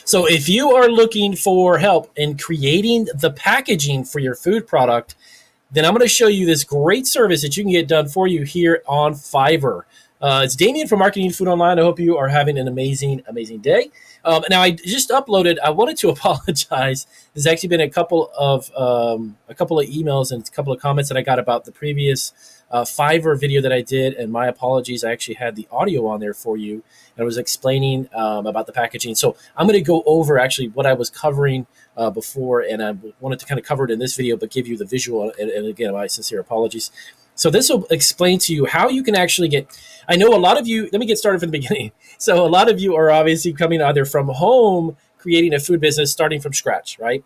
So if you are looking for help in creating the packaging for your food product, then I'm going to show you this great service that you can get done for you here on Fiverr. It's Damien from Marketing Food Online. I hope you are having an amazing, amazing day. Now, I just uploaded. I wanted to apologize. There's actually been a couple of emails and a couple of comments that I got about the previous Fiverr video that I did, and my apologies. I actually had the audio on there for you, and I was explaining about the packaging. So I'm going to go over actually what I was covering before, and I wanted to kind of cover it in this video, but give you the visual. And again, my sincere apologies. So this will explain to you how you can actually get, I know a lot of you, let me get started from the beginning. So a lot of you are obviously coming either from home, creating a food business, starting from scratch, right?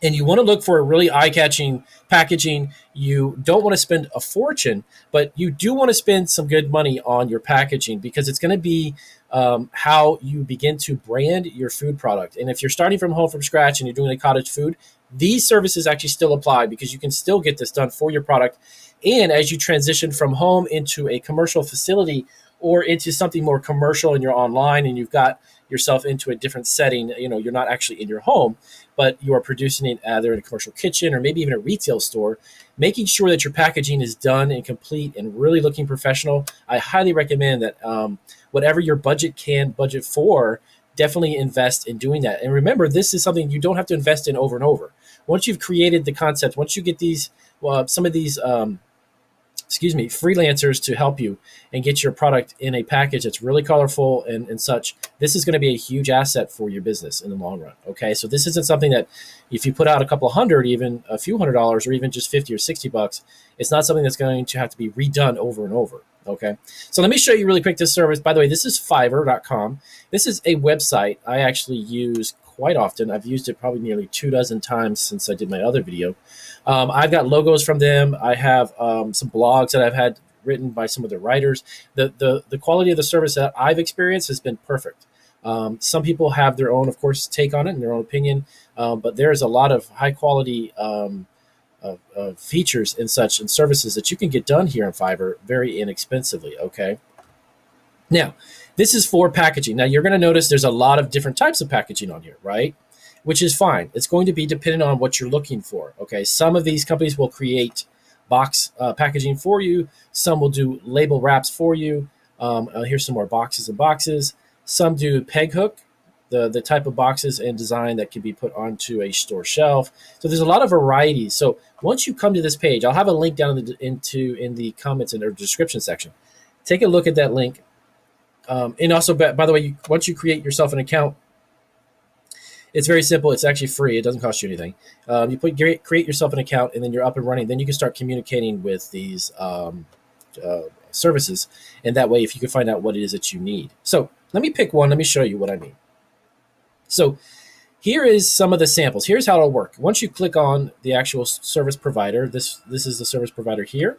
And you want to look for a really eye-catching packaging. You don't want to spend a fortune, but you do want to spend some good money on your packaging because it's going to be how you begin to brand your food product. And if you're starting from home from scratch and you're doing a cottage food, these services actually still apply because you can still get this done for your product. And as you transition from home into a commercial facility or into something more commercial and you're online and you've got yourself into a different setting, you're not actually in your home, but you are producing it either in a commercial kitchen or maybe even a retail store, making sure that your packaging is done and complete and really looking professional. I highly recommend that whatever your budget can budget for, definitely invest in doing that. And remember, this is something you don't have to invest in over and over. Once you've created the concept, once you get these, some of these, freelancers to help you and get your product in a package that's really colorful and such, this is going to be a huge asset for your business in the long run. Okay. So this isn't something that if you put out a couple hundred, even a few $100s, or even just 50 or $60, it's not something that's going to have to be redone over and over. Okay. So let me show you really quick this service. By the way, this is Fiverr.com. This is a website I actually use quite often. I've used it probably nearly 24 times since I did my other video. I've got logos from them. I have some blogs that I've had written by some of the writers. The quality of the service that I've experienced has been perfect. Some people have their own, of course, take on it and their own opinion, but there's a lot of high quality features and such and services that you can get done here on Fiverr very inexpensively. Okay. Now, this is for packaging. Now, you're going to notice there's a lot of different types of packaging on here, right? Which is fine. It's going to be dependent on what you're looking for. Okay. Some of these companies will create box packaging for you. Some will do label wraps for you. Here's some more boxes and boxes. Some do peg hook, the type of boxes and design that can be put onto a store shelf. So there's a lot of varieties. So once you come to this page, I'll have a link down in the comments in the description section. Take a look at that link. And also, by the way, once you create yourself an account, it's very simple. It's actually free. It doesn't cost you anything. You create yourself an account, and then you're up and running. Then you can start communicating with these services. And that way, if you can find out what it is that you need. So let me pick one. Let me show you what I mean. So here is some of the samples. Here's how it'll work. Once you click on the actual service provider, this is the service provider here.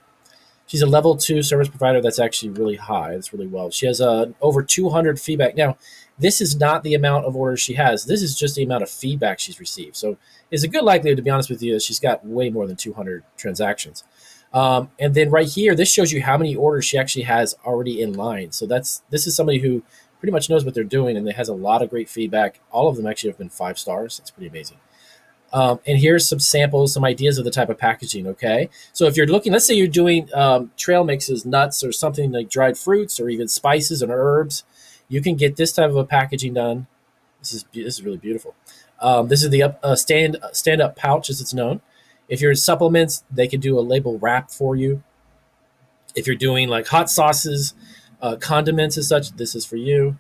She's a level 2 service provider that's actually really high. It's really well. She has over 200 feedback. Now, this is not the amount of orders she has. This is just the amount of feedback she's received. So it's a good likelihood, to be honest with you, that she's got way more than 200 transactions. And then right here, this shows you how many orders she actually has already in line. So this is somebody who pretty much knows what they're doing, and it has a lot of great feedback. All of them actually have been 5 stars. That's pretty amazing. And here's some samples, some ideas of the type of packaging, okay? So if you're looking, let's say you're doing trail mixes, nuts, or something like dried fruits, or even spices and herbs, you can get this type of a packaging done. This is really beautiful. This is the stand-up pouch, as it's known. If you're in supplements, they can do a label wrap for you. If you're doing like hot sauces, condiments and such, this is for you.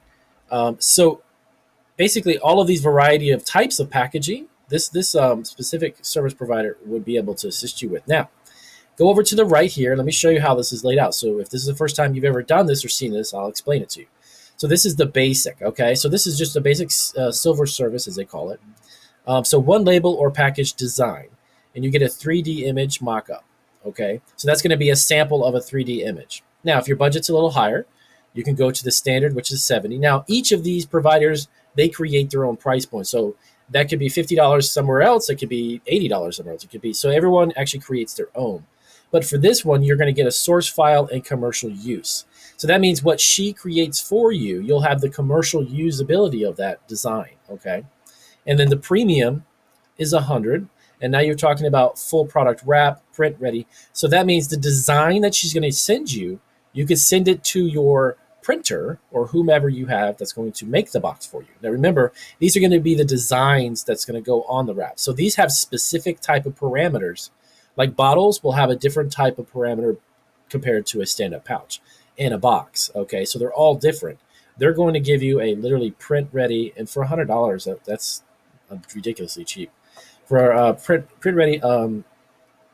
So basically, all of these variety of types of packaging, this specific service provider would be able to assist you with. Now, go over to the right here. Let me show you how this is laid out. So if this is the first time you've ever done this or seen this, I'll explain it to you. So this is the basic, okay? So this is just a basic silver service, as they call it. So one label or package design, and you get a 3D image mock-up, okay? So that's going to be a sample of a 3D image. Now, if your budget's a little higher, you can go to the standard, which is $70. Now, each of these providers, they create their own price point. So that could be $50 somewhere else. It could be $80 somewhere else. It could be, so everyone actually creates their own. But for this one, you're going to get a source file and commercial use. So that means what she creates for you, you'll have the commercial usability of that design, okay? And then the premium is 100. And now you're talking about full product wrap, print ready. So that means the design that she's going to send you, you could send it to your printer or whomever you have that's going to make the box for you. Now remember, these are going to be the designs that's going to go on the wrap. So these have specific type of parameters. Like bottles will have a different type of parameter compared to a stand-up pouch and a box. Okay, so they're all different. They're going to give you a literally print ready, and for $100, that's ridiculously cheap. For a print ready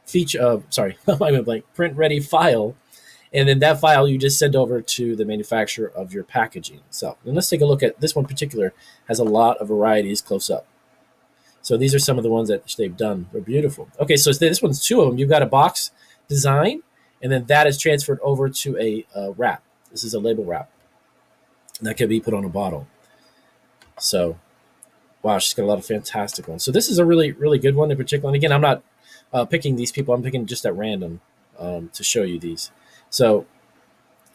feature, sorry, I went blank. Print ready file, and then that file you just send over to the manufacturer of your packaging. So, and let's take a look at this one. Particular has a lot of varieties close up. So these are some of the ones that they've done. They're beautiful. Okay, so this one's two of them. You've got a box design, and then that is transferred over to a wrap. This is a label wrap. And that can be put on a bottle. So, wow, she's got a lot of fantastic ones. So this is a really, really good one in particular. And again, I'm not picking these people. I'm picking just at random to show you these. So,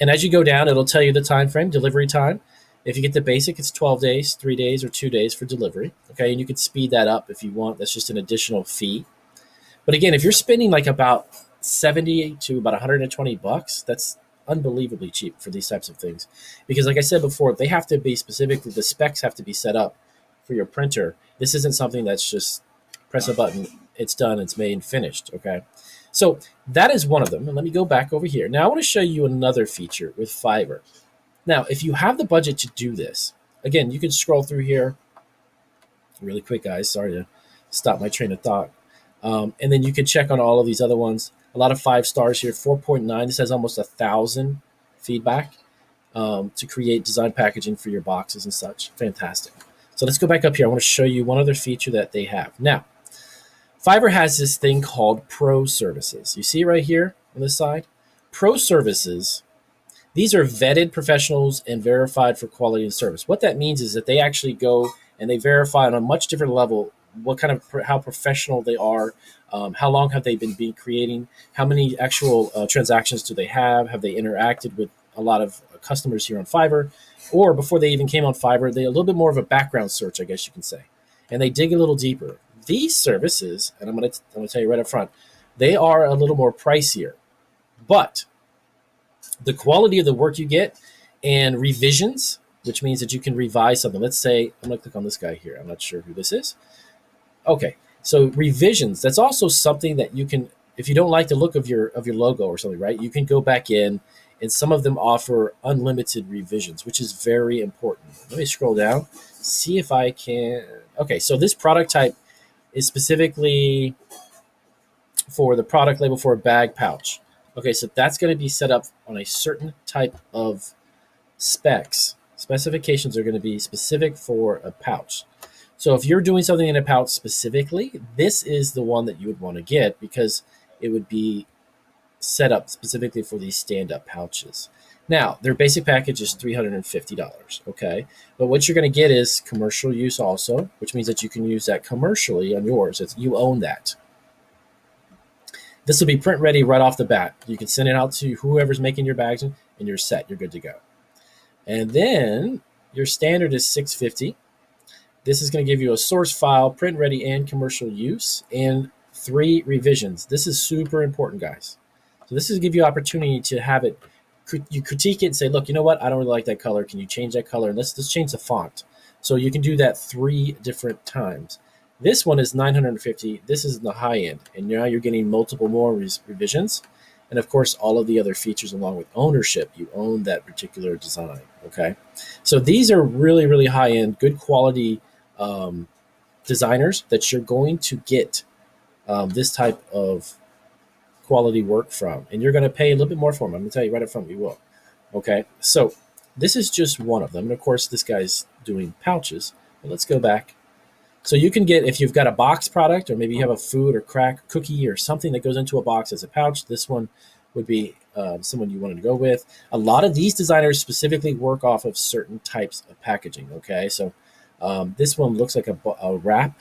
and as you go down, it'll tell you the time frame, delivery time. If you get the basic, it's 12 days, 3 days, or 2 days for delivery. Okay, and you can speed that up if you want. That's just an additional fee. But again, if you're spending like about 70 to about 120 bucks, that's unbelievably cheap for these types of things. Because like I said before, they have to be specifically, the specs have to be set up for your printer. This isn't something that's just press a button, it's done, it's made and finished. Okay, so that is one of them. And let me go back over here. Now I want to show you another feature with Fiverr. Now, if you have the budget to do this, again, you can scroll through here really quick, guys. Sorry to stop my train of thought. And then you can check on all of these other ones. A lot of 5 stars here, 4.9. This has almost 1,000 feedback to create design packaging for your boxes and such. Fantastic. So let's go back up here. I want to show you one other feature that they have. Now, Fiverr has this thing called Pro Services. You see right here on this side? Pro Services. These are vetted professionals and verified for quality and service. What that means is that they actually go and they verify on a much different level what kind of how professional they are, how long have they been creating, how many actual transactions do they have they interacted with a lot of customers here on Fiverr, or before they even came on Fiverr, they a little bit more of a background search, I guess you can say, and they dig a little deeper. These services, and I'm going to tell you right up front, they are a little more pricier, but the quality of the work you get and revisions, which means that you can revise something. Let's say, I'm going to click on this guy here. I'm not sure who this is. Okay, so revisions, that's also something that you can, if you don't like the look of your logo or something, right, you can go back in, and some of them offer unlimited revisions, which is very important. Let me scroll down, see if I can. Okay, so this product type is specifically for the product label for a bag pouch. Okay, so that's going to be set up on a certain type of specs. Specifications are going to be specific for a pouch. So if you're doing something in a pouch specifically, this is the one that you would want to get because it would be set up specifically for these stand-up pouches. Now, their basic package is $350, okay? But what you're going to get is commercial use also, which means that you can use that commercially on yours. You own that. This will be print ready right off the bat. You can send it out to whoever's making your bags, and you're set. You're good to go. And then your standard is $650. This is going to give you a source file, print ready, and commercial use, and 3 revisions. This is super important, guys. So this is to give you opportunity to have it. You critique it and say, look, you know what? I don't really like that color. Can you change that color? And let's change the font. So you can do that 3 different times. This one is $950. This is the high end. And now you're getting multiple more revisions. And of course, all of the other features along with ownership. You own that particular design, okay? So these are really, really high end, good quality designers that you're going to get this type of quality work from. And you're going to pay a little bit more for them. I'm going to tell you right up front, we will. Okay, so this is just one of them. And of course, this guy's doing pouches. But let's go back. So you can get, if you've got a box product, or maybe you have a food or cookie or something that goes into a box as a pouch, this one would be someone you wanted to go with. A lot of these designers specifically work off of certain types of packaging, okay? So this one looks like a wrap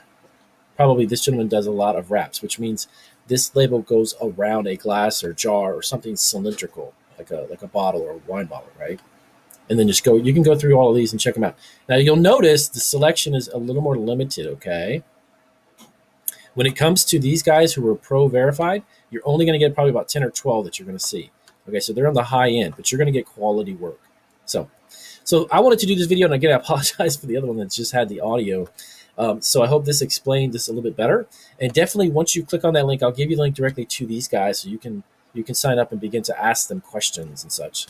probably this gentleman does a lot of wraps, which means this label goes around a glass or jar or something cylindrical, like a bottle or a wine bottle, right? And then just go, you can go through all of these and check them out. Now you'll notice the selection is a little more limited, okay? When it comes to these guys who are pro verified, you're only going to get probably about 10 or 12 that you're going to see. Okay, so they're on the high end, but you're going to get quality work. So I wanted to do this video, and again, I apologize for the other one that just had the audio. So I hope this explained this a little bit better. And definitely, once you click on that link, I'll give you the link directly to these guys, so you can sign up and begin to ask them questions and such.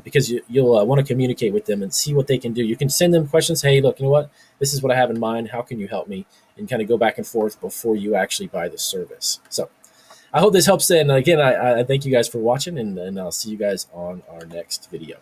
Because you'll want to communicate with them and see what they can do. You can send them questions. Hey, look, you know what? This is what I have in mind. How can you help me? And kind of go back and forth before you actually buy the service. So I hope this helps. And again, I thank you guys for watching, and I'll see you guys on our next video.